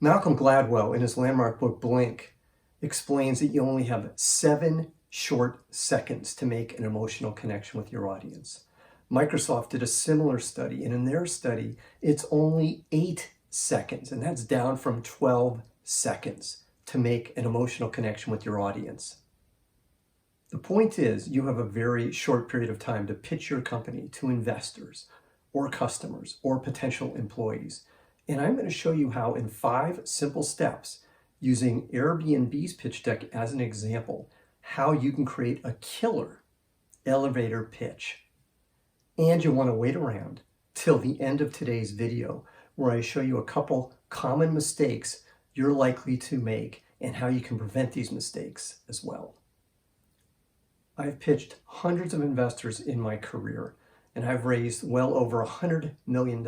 Malcolm Gladwell, in his landmark book Blink, explains that you only have 7 short seconds to make an emotional connection with your audience. Microsoft did a similar study, and in their study, it's only 8 seconds, and that's down from 12 seconds to make an emotional connection with your audience. The point is, you have a very short period of time to pitch your company to investors or customers or potential employees. And I'm going to show you how in 5 simple steps, using Airbnb's pitch deck as an example, how you can create a killer elevator pitch. And you'll want to wait around till the end of today's video, where I show you a couple common mistakes you're likely to make and how you can prevent these mistakes as well. I've pitched hundreds of investors in my career, and I've raised well over $100 million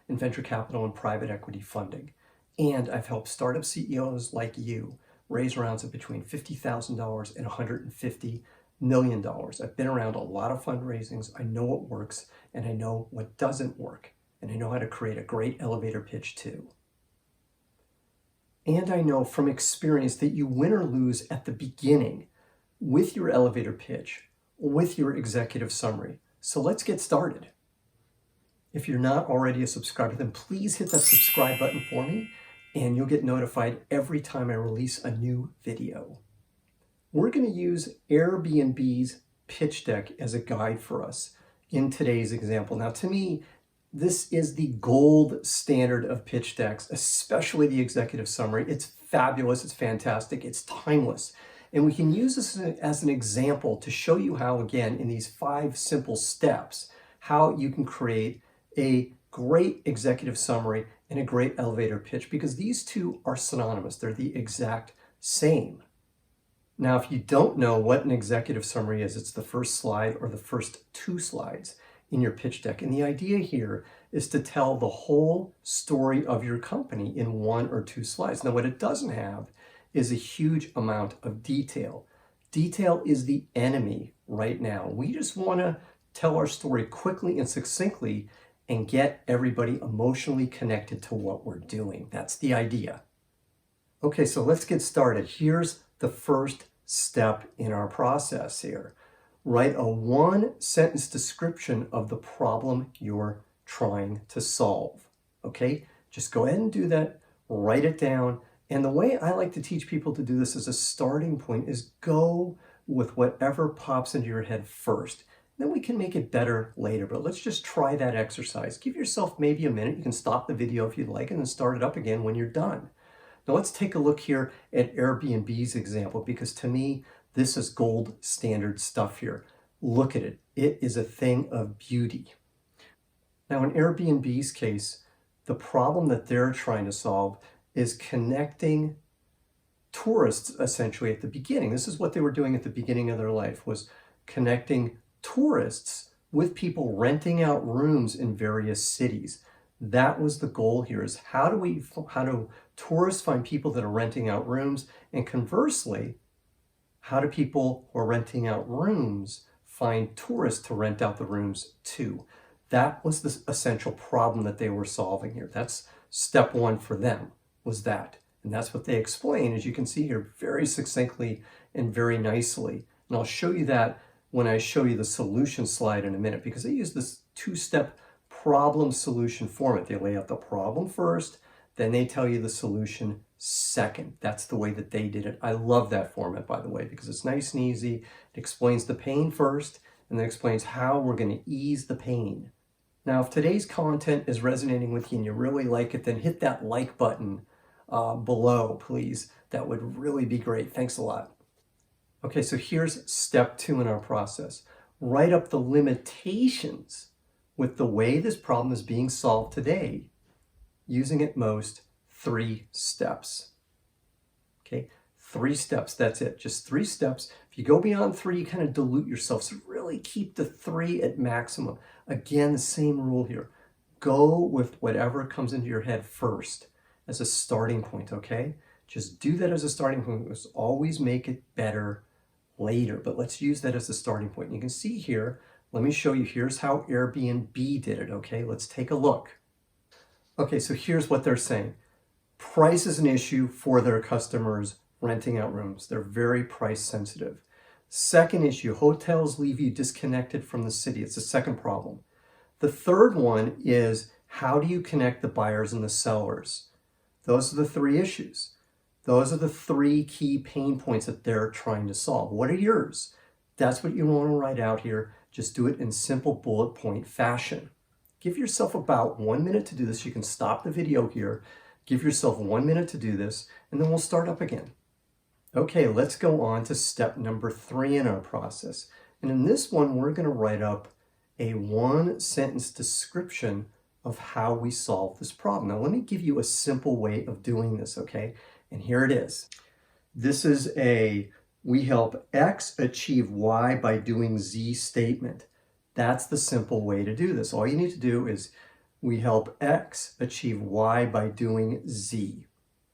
in venture capital and private equity funding. And I've helped startup CEOs like you raise rounds of between $50,000 and $150 million. I've been around a lot of fundraisings. I know what works, and I know what doesn't work. And I know how to create a great elevator pitch too. And I know from experience that you win or lose at the beginning with your elevator pitch, with your executive summary. So let's get started. If you're not already a subscriber, then please hit that subscribe button for me, and you'll get notified every time I release a new video. We're going to use Airbnb's pitch deck as a guide for us in today's example. Now, to me, this is the gold standard of pitch decks, especially the executive summary. It's fabulous, it's fantastic, it's timeless. And we can use this as an example to show you how, again, in these 5 simple steps, how you can create a great executive summary and a great elevator pitch, because these two are synonymous. They're the exact same. Now, if you don't know what an executive summary is, it's the first slide or the first 2 slides in your pitch deck. And the idea here is to tell the whole story of your company in 1 or 2 slides. Now, what it doesn't have is a huge amount of detail. Detail is the enemy right now. We just want to tell our story quickly and succinctly and get everybody emotionally connected to what we're doing. That's the idea. Okay, so let's get started. Here's the first step in our process here. Write a 1-sentence description of the problem you're trying to solve. Okay, just go ahead and do that. Write it down. And the way I like to teach people to do this as a starting point is go with whatever pops into your head first. Then we can make it better later, but let's just try that exercise. Give yourself maybe a minute. You can stop the video if you'd like and then start it up again when you're done. Now let's take a look here at Airbnb's example, because to me, this is gold standard stuff here. Look at it. It is a thing of beauty. Now in Airbnb's case, the problem that they're trying to solve is connecting tourists essentially at the beginning. This is what they were doing at the beginning of their life, was connecting tourists with people renting out rooms in various cities. That was the goal here, is how do tourists find people that are renting out rooms, and conversely, how do people who are renting out rooms find tourists to rent out the rooms to? That was the essential problem that they were solving here. That's step 1 for them, was that. And that's what they explain, as you can see here, very succinctly and very nicely. And I'll show you that when I show you the solution slide in a minute, because they use this 2-step problem solution format. They lay out the problem first, then they tell you the solution second. That's the way that they did it. I love that format, by the way, because it's nice and easy. It explains the pain first, and then explains how we're going to ease the pain. Now, if today's content is resonating with you and you really like it, then hit that like button below, please. That would really be great. Thanks a lot. Okay, so here's step 2 in our process. Write up the limitations with the way this problem is being solved today, using at most 3 steps. Okay, 3 steps, that's it, just 3 steps. If you go beyond 3, you kind of dilute yourself, so really keep the 3 at maximum. Again, the same rule here. Go with whatever comes into your head first as a starting point, okay? Just do that as a starting point. Let's always make it better later, but let's use that as a starting point. And you can see here, let me show you, here's how Airbnb did it, okay? Let's take a look. Okay, so here's what they're saying. Price is an issue for their customers renting out rooms. They're very price sensitive. Second issue, hotels leave you disconnected from the city. It's the second problem. The third one is, how do you connect the buyers and the sellers? Those are the three issues. Those are the three key pain points that they're trying to solve. What are yours? That's what you want to write out here. Just do it in simple bullet point fashion. Give yourself about 1 minute to do this. You can stop the video here. Give yourself 1 minute to do this, and then we'll start up again. Okay, let's go on to step number 3 in our process. And in this one, we're going to write up a 1-sentence description of how we solve this problem. Now, let me give you a simple way of doing this, okay? And here it is. This is a we help X achieve Y by doing Z statement. That's the simple way to do this. All you need to do is we help X achieve Y by doing Z.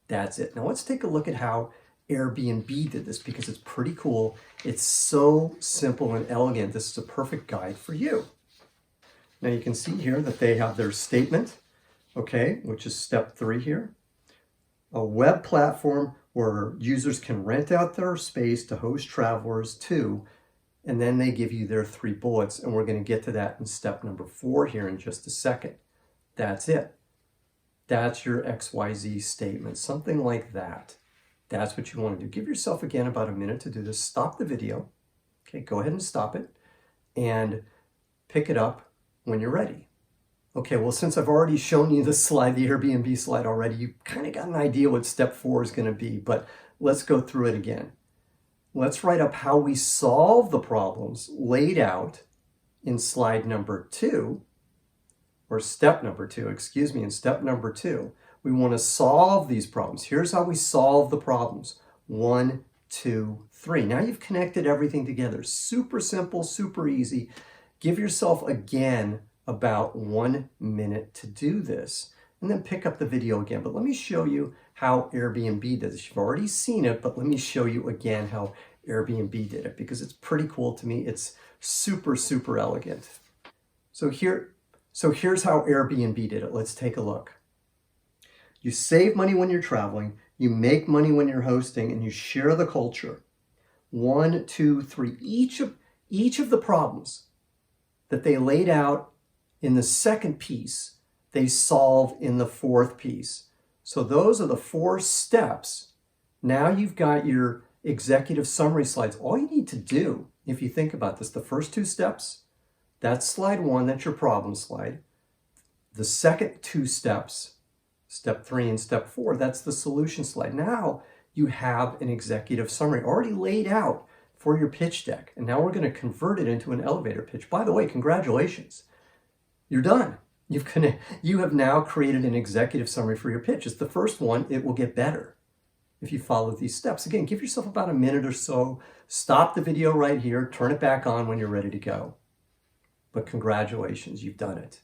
That's it. Now let's take a look at how Airbnb did this, because it's pretty cool. It's so simple and elegant. This is a perfect guide for you. Now you can see here that they have their statement, okay, which is step 3 here. A web platform where users can rent out their space to host travelers to, and then they give you their 3 bullets, and we're going to get to that in step number 4 here in just a second. That's it. That's your XYZ statement, something like that. That's what you want to do. Give yourself, again, about a minute to do this. Stop the video. Okay, go ahead and stop it, and pick it up when you're ready. Okay, well, since I've already shown you this slide, the Airbnb slide already, you kind of got an idea what step 4 is going to be, but let's go through it again. Let's write up how we solve the problems laid out in slide number 2, or step number 2, excuse me, in step number 2. We want to solve these problems. Here's how we solve the problems. 1, 2, 3. Now you've connected everything together. Super simple, super easy. Give yourself, again, about 1 minute to do this, and then pick up the video again. But let me show you how Airbnb does this. You've already seen it, but let me show you again how Airbnb did it, because it's pretty cool to me. It's super, super elegant. So here's how Airbnb did it. Let's take a look. You save money when you're traveling, you make money when you're hosting, and you share the culture. 1, 2, 3. Each of the problems that they laid out in the second piece, they solve in the fourth piece. So those are the 4 steps. Now you've got your executive summary slides. All you need to do, if you think about this, the first 2 steps, that's slide 1, that's your problem slide. The second 2 steps, step 3 and step 4, that's the solution slide. Now you have an executive summary already laid out for your pitch deck. And now we're going to convert it into an elevator pitch. By the way, congratulations. You're done. You have now created an executive summary for your pitch. It's the first one. It will get better if you follow these steps. Again, give yourself about a minute or so. Stop the video right here. Turn it back on when you're ready to go. But congratulations, you've done it.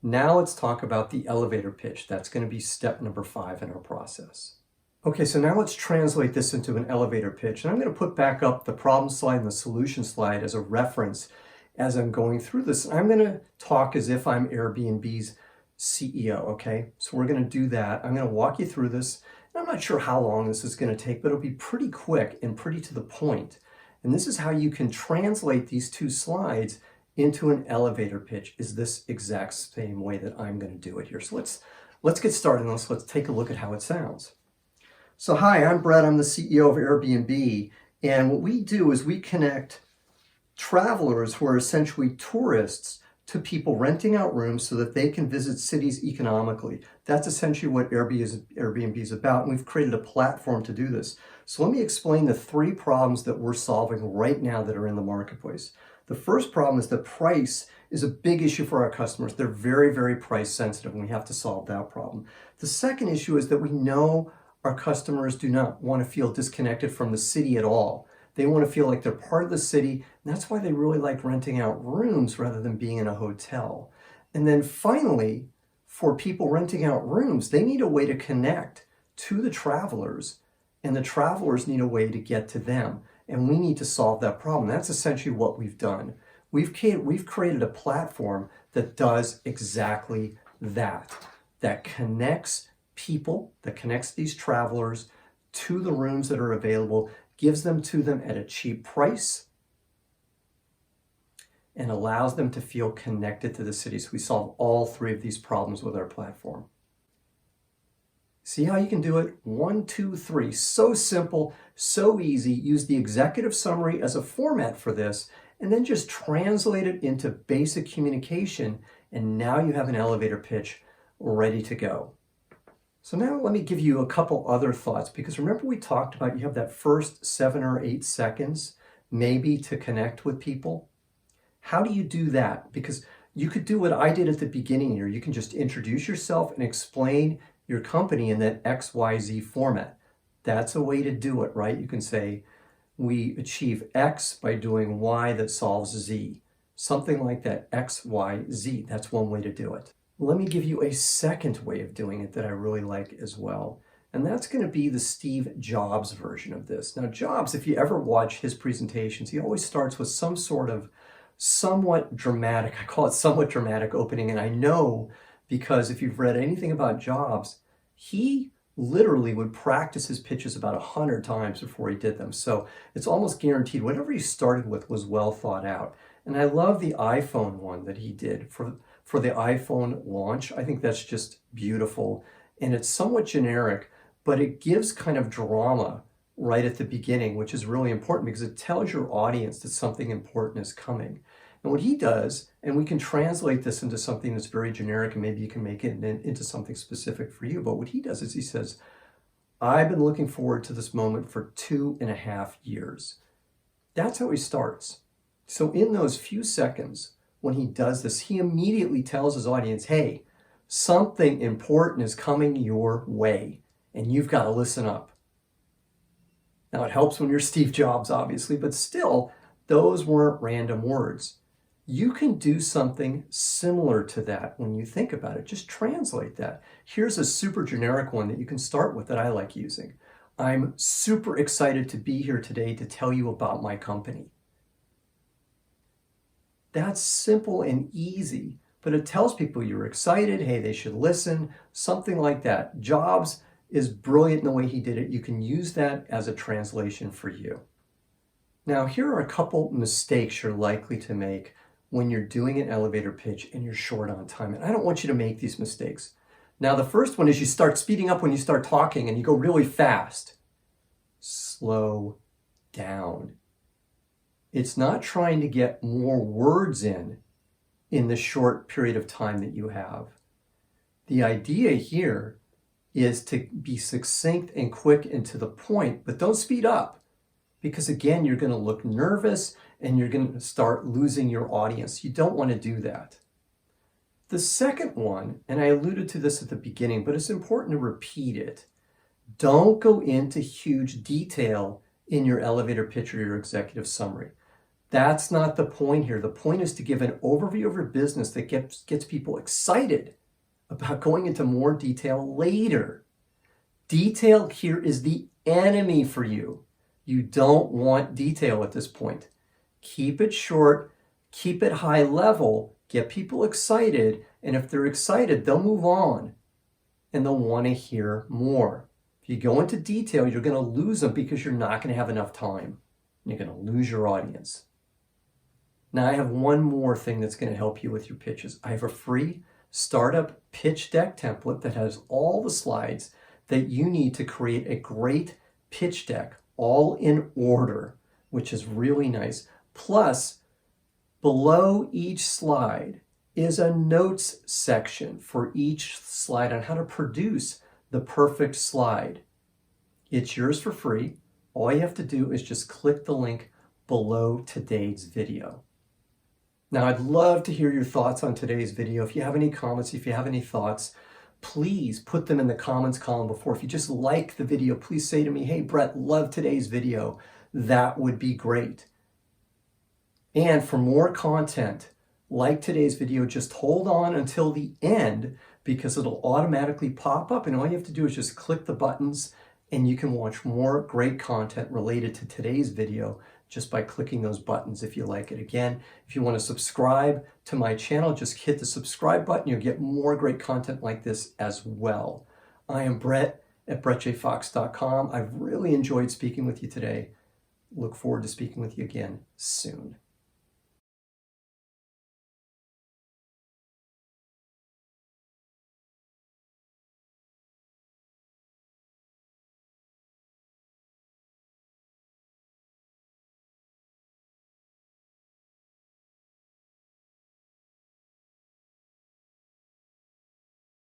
Now let's talk about the elevator pitch. That's going to be step number 5 in our process. Okay, so now let's translate this into an elevator pitch. And I'm going to put back up the problem slide and the solution slide as a reference as I'm going through this. I'm going to talk as if I'm Airbnb's CEO, okay? So we're going to do that. I'm going to walk you through this. I'm not sure how long this is going to take, but it'll be pretty quick and pretty to the point. And this is how you can translate these 2 slides into an elevator pitch, is this exact same way that I'm going to do it here. So let's get started on this. Let's take a look at how it sounds. So hi, I'm Brett. I'm the CEO of Airbnb. And what we do is we connect travelers who are essentially tourists to people renting out rooms so that they can visit cities economically. That's essentially what Airbnb is about, and we've created a platform to do this. So let me explain the 3 problems that we're solving right now that are in the marketplace. The first problem is that price is a big issue for our customers. They're very, very price sensitive, and we have to solve that problem. The second issue is that we know our customers do not want to feel disconnected from the city at all. They want to feel like they're part of the city, and that's why they really like renting out rooms rather than being in a hotel. And then finally, for people renting out rooms, they need a way to connect to the travelers, and the travelers need a way to get to them. And we need to solve that problem. That's essentially what we've done. We've created a platform that does exactly that, that connects people, that connects these travelers to the rooms that are available, gives them to them at a cheap price, and allows them to feel connected to the city. So we solve all three of these problems with our platform. See how you can do it? 1, 2, 3. So simple, so easy. Use the executive summary as a format for this, and then just translate it into basic communication, and now you have an elevator pitch ready to go. So now let me give you a couple other thoughts, because remember we talked about you have that first 7 or 8 seconds maybe to connect with people. How do you do that? Because you could do what I did at the beginning here. You can just introduce yourself and explain your company in that XYZ format. That's a way to do it, right? You can say, we achieve X by doing Y that solves Z. Something like that, X, Y, Z. That's one way to do it. Let me give you a second way of doing it that I really like as well. And that's going to be the Steve Jobs version of this. Now, Jobs, if you ever watch his presentations, he always starts with some sort of somewhat dramatic, I call it somewhat dramatic opening. And I know because if you've read anything about Jobs, he literally would practice his pitches about 100 times before he did them. So it's almost guaranteed whatever he started with was well thought out. And I love the iPhone one that he did for the iPhone launch. I think that's just beautiful. And it's somewhat generic, but it gives kind of drama right at the beginning, which is really important because it tells your audience that something important is coming. And what he does, and we can translate this into something that's very generic, and maybe you can make it into something specific for you, but what he does is he says, I've been looking forward to this moment for 2.5 years. That's how he starts. So in those few seconds, when he does this, he immediately tells his audience, hey, something important is coming your way, and you've got to listen up. Now, it helps when you're Steve Jobs, obviously, but still, those weren't random words. You can do something similar to that when you think about it. Just translate that. Here's a super generic one that you can start with that I like using. I'm super excited to be here today to tell you about my company. That's simple and easy, but it tells people you're excited, hey, they should listen, something like that. Jobs is brilliant in the way he did it. You can use that as a translation for you. Now, here are a couple mistakes you're likely to make when you're doing an elevator pitch and you're short on time. And I don't want you to make these mistakes. Now, the first one is you start speeding up when you start talking and you go really fast. Slow down. It's not trying to get more words in the short period of time that you have. The idea here is to be succinct and quick and to the point, but don't speed up. Because again, you're going to look nervous and you're going to start losing your audience. You don't want to do that. The second one, and I alluded to this at the beginning, but it's important to repeat it. Don't go into huge detail in your elevator pitch or your executive summary. That's not the point here. The point is to give an overview of your business that gets people excited about going into more detail later. Detail here is the enemy for you. You don't want detail at this point. Keep it short, keep it high level, get people excited, and if they're excited, they'll move on and they'll want to hear more. If you go into detail, you're going to lose them because you're not going to have enough time. You're going to lose your audience. Now, I have one more thing that's going to help you with your pitches. I have a free startup pitch deck template that has all the slides that you need to create a great pitch deck, all in order, which is really nice. Plus, below each slide is a notes section for each slide on how to produce the perfect slide. It's yours for free. All you have to do is just click the link below today's video. Now, I'd love to hear your thoughts on today's video. If you have any comments, if you have any thoughts, please put them in the comments column before. If you just like the video, please say to me, hey, Brett, love today's video. That would be great. And for more content like today's video, just hold on until the end because it'll automatically pop up. And all you have to do is just click the buttons and you can watch more great content related to today's video just by clicking those buttons if you like it. Again, if you want to subscribe to my channel, just hit the subscribe button. You'll get more great content like this as well. I am Brett at brettjfox.com. I've really enjoyed speaking with you today. Look forward to speaking with you again soon.